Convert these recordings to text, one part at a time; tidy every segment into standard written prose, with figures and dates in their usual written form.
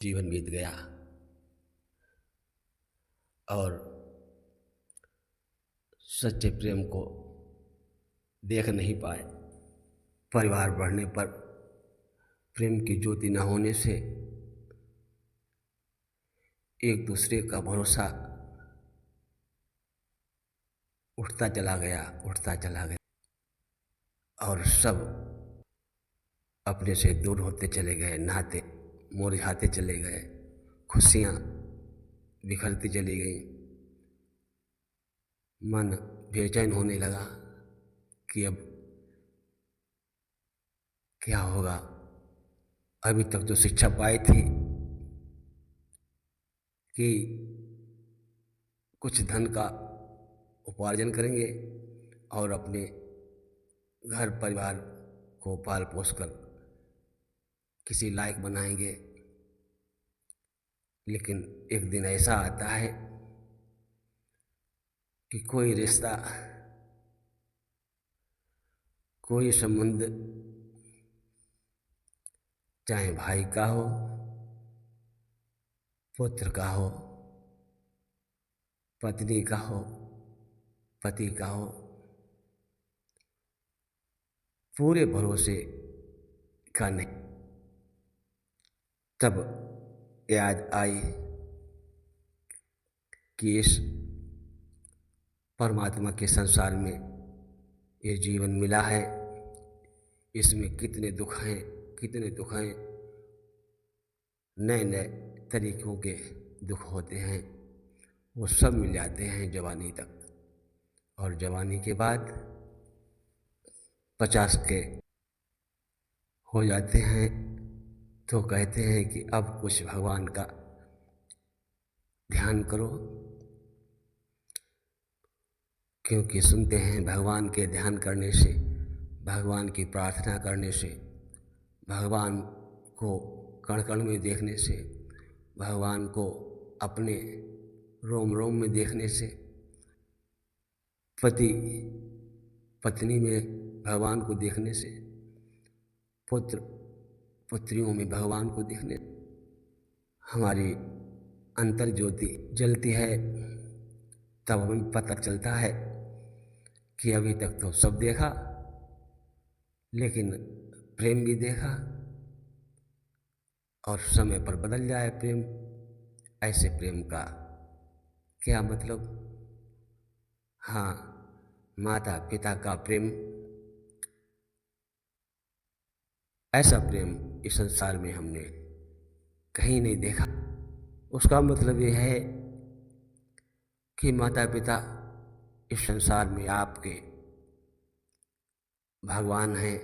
जीवन बीत गया और सच्चे प्रेम को देख नहीं पाए। परिवार बढ़ने पर प्रेम की ज्योति न होने से एक दूसरे का भरोसा उठता चला गया और सब अपने से दूर होते चले गए, नाते मुरझाते चले गए, खुशियाँ बिखरती चली गई। मन बेचैन होने लगा कि अब क्या होगा। अभी तक जो शिक्षा पाई थी कि कुछ धन का उपार्जन करेंगे और अपने घर परिवार को पाल पोस कर किसी लायक बनाएंगे, लेकिन एक दिन ऐसा आता है कि कोई रिश्ता, कोई संबंध, चाहे भाई का हो, पुत्र का हो, पत्नी का हो, पति का हो, पूरे भरोसे का नहीं। तब याद आई कि इस परमात्मा के संसार में ये जीवन मिला है, इसमें कितने दुख हैं, नए नए तरीक़ों के दुख होते हैं, वो सब मिल जाते हैं जवानी तक। और जवानी के बाद 50 के हो जाते हैं तो कहते हैं कि अब कुछ भगवान का ध्यान करो, क्योंकि सुनते हैं भगवान के ध्यान करने से, भगवान की प्रार्थना करने से, भगवान को कण कण में देखने से, भगवान को अपने रोम रोम में देखने से, पति पत्नी में भगवान को देखने से, पुत्र पुत्रियों में भगवान को देखने हमारी अंतर ज्योति जलती है। तब हमें पता चलता है कि अभी तक तो सब देखा, लेकिन प्रेम भी देखा और समय पर बदल जाए प्रेम। ऐसे प्रेम का क्या मतलब? हाँ, माता पिता का प्रेम, ऐसा प्रेम इस संसार में हमने कहीं नहीं देखा। उसका मतलब यह है कि माता पिता इस संसार में आपके भगवान हैं।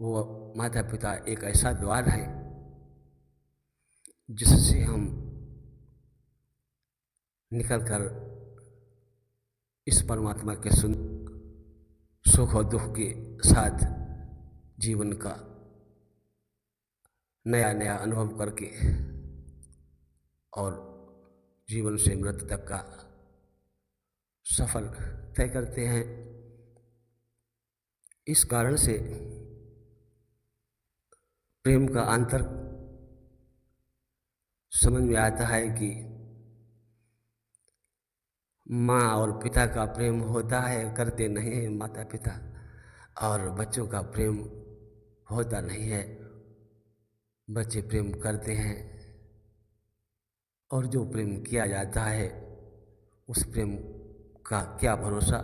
वो माता पिता एक ऐसा द्वार है जिससे हम निकलकर इस परमात्मा के सुख और दुख के साथ जीवन का नया नया अनुभव करके और जीवन से मृत्यु तक का सफर तय करते हैं। इस कारण से प्रेम का अंतर समझ में आता है कि माँ और पिता का प्रेम होता है, करते नहीं हैं माता पिता, और बच्चों का प्रेम होता नहीं है, बच्चे प्रेम करते हैं। और जो प्रेम किया जाता है उस प्रेम का क्या भरोसा,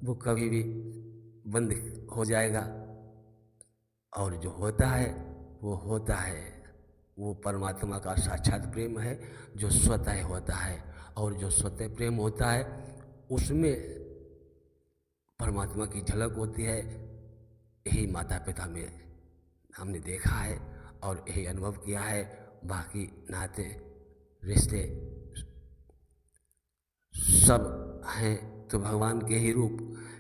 वो कभी भी बंद हो जाएगा। और जो होता है वो होता है, वो परमात्मा का साक्षात प्रेम है जो स्वतः होता है। और जो स्वतः प्रेम होता है उसमें परमात्मा की झलक होती है। यही माता पिता में हमने देखा है और यही अनुभव किया है। बाकी नाते रिश्ते सब हैं तो भगवान के ही रूप,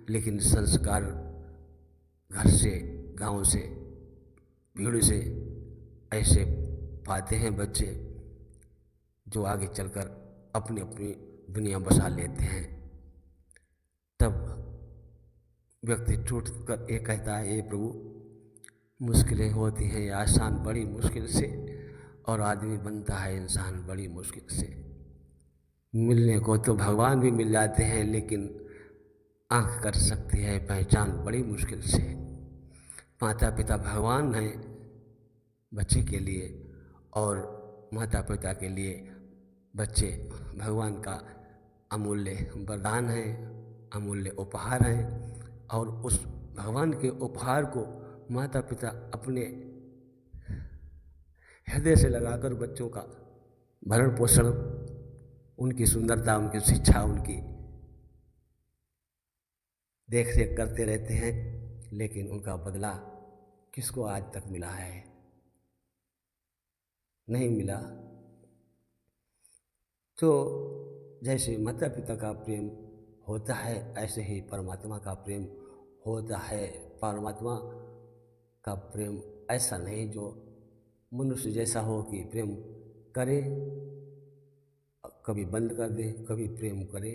लेकिन संस्कार घर से, गांव से, भीड़ से ऐसे पाते हैं बच्चे जो आगे चलकर अपनी अपनी दुनिया बसा लेते हैं। तब व्यक्ति टूट कर ये कहता है, ये प्रभु मुश्किलें होती हैं, आसान बड़ी मुश्किल से और आदमी बनता है इंसान बड़ी मुश्किल से। मिलने को तो भगवान भी मिल जाते हैं, लेकिन आँख कर सकती है पहचान बड़ी मुश्किल से। माता पिता भगवान हैं बच्चे के लिए, और माता पिता के लिए बच्चे भगवान का अमूल्य वरदान है, अमूल्य उपहार हैं। और उस भगवान के उपहार को माता पिता अपने हृदय से लगाकर बच्चों का भरण पोषण, उनकी सुंदरता, उनकी शिक्षा, उनकी देख रेख करते रहते हैं, लेकिन उनका बदला किसको आज तक मिला है? नहीं मिला। तो जैसे माता पिता का प्रेम होता है, ऐसे ही परमात्मा का प्रेम होता है। परमात्मा का प्रेम ऐसा नहीं जो मनुष्य जैसा हो कि प्रेम करे, कभी बंद कर दे, कभी प्रेम करे,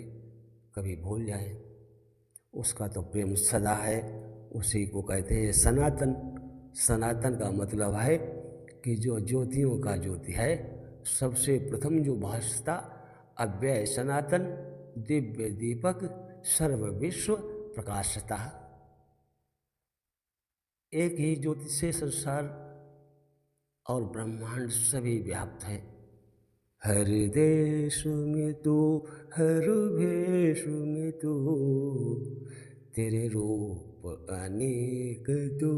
कभी भूल जाए। उसका तो प्रेम सदा है, उसी को कहते हैं सनातन। सनातन का मतलब है कि जो ज्योतियों का ज्योति है, सबसे प्रथम जो भासता अव्यय सनातन दिव्य दीपक सर्व विश्व प्रकाशता। एक ही ज्योति से संसार और ब्रह्मांड सभी व्याप्त है। हर देश में तू, हर भेष में तू, तेरे रूप अनेक तू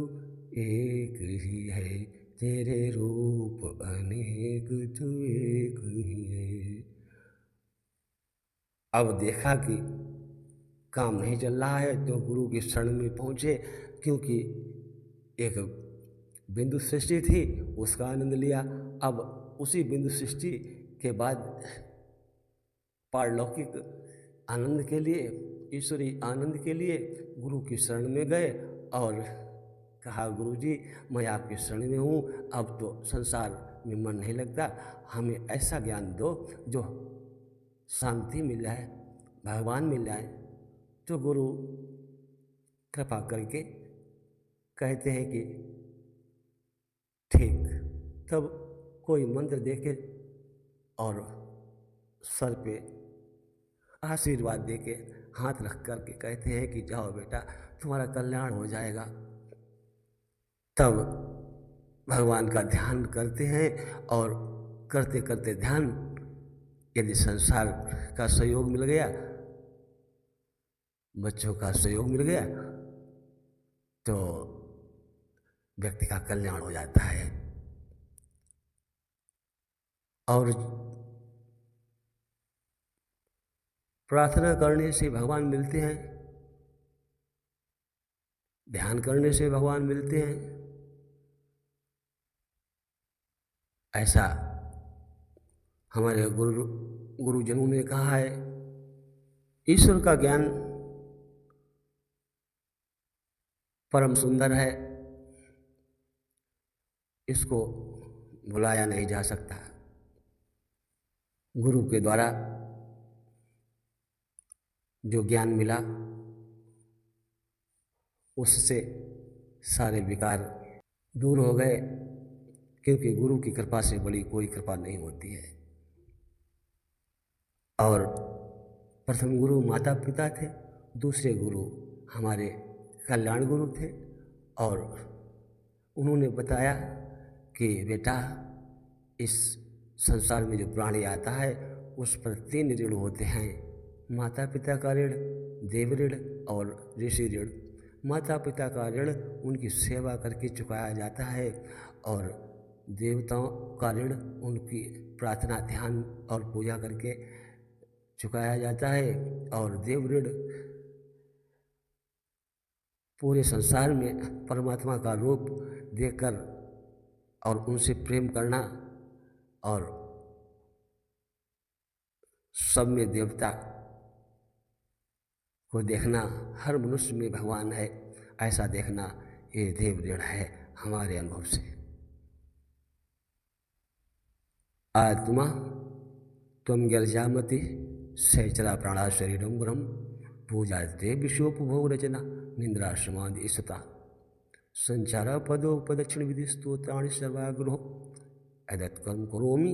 एक ही है, तेरे रूप अनेक तू एक ही है। अब देखा कि काम नहीं चल रहा है तो गुरु की शरण में पहुँचे, क्योंकि एक बिंदु सृष्टि थी, उसका आनंद लिया। अब उसी बिंदु सृष्टि के बाद पारलौकिक आनंद के लिए, ईश्वरीय आनंद के लिए गुरु की शरण में गए और कहा, गुरु जी मैं आपकी शरण में हूँ, अब तो संसार में मन नहीं लगता, हमें ऐसा ज्ञान दो जो शांति मिल जाए, भगवान मिल जाए। तो गुरु कृपा करके कहते हैं कि ठीक। तब कोई मंत्र देके और सर पे आशीर्वाद देके हाथ रख कर के कहते हैं कि जाओ बेटा, तुम्हारा कल्याण हो जाएगा। तब भगवान का ध्यान करते हैं और करते करते ध्यान यदि संसार का सहयोग मिल गया, बच्चों का सहयोग मिल गया, तो व्यक्ति का कल्याण हो जाता है। और प्रार्थना करने से भगवान मिलते हैं, ध्यान करने से भगवान मिलते हैं, ऐसा हमारे गुरुजनों ने कहा है। ईश्वर का ज्ञान परम सुंदर है, इसको भुलाया नहीं जा सकता। गुरु के द्वारा जो ज्ञान मिला, उससे सारे विकार दूर हो गए, क्योंकि गुरु की कृपा से बड़ी कोई कृपा नहीं होती है। और प्रथम गुरु माता पिता थे, दूसरे गुरु हमारे कल्याण गुरु थे, और उन्होंने बताया कि बेटा, इस संसार में जो प्राणी आता है उस पर 3 ऋण होते हैं, माता पिता का ऋण, देव ऋण और ऋषि ऋण। माता पिता का ऋण उनकी सेवा करके चुकाया जाता है, और देवताओं का ऋण उनकी प्रार्थना, ध्यान और पूजा करके चुकाया जाता है। और देव ऋण पूरे संसार में परमात्मा का रूप देखकर और उनसे प्रेम करना, और सब में देवता को देखना, हर मनुष्य में भगवान है ऐसा देखना, ये देव ऋण है हमारे अनुभव से। आत्मा त्वं गर्जामति सहचरा प्राणा शरीरम ब्रह्म पूजाते विश्वोपभोग रचना निंद्रा समाधि सता संचारा पदो प्रदक्षिण विधि स्तोत्राणि सर्वाग्रह। यदत् कर्म करोमि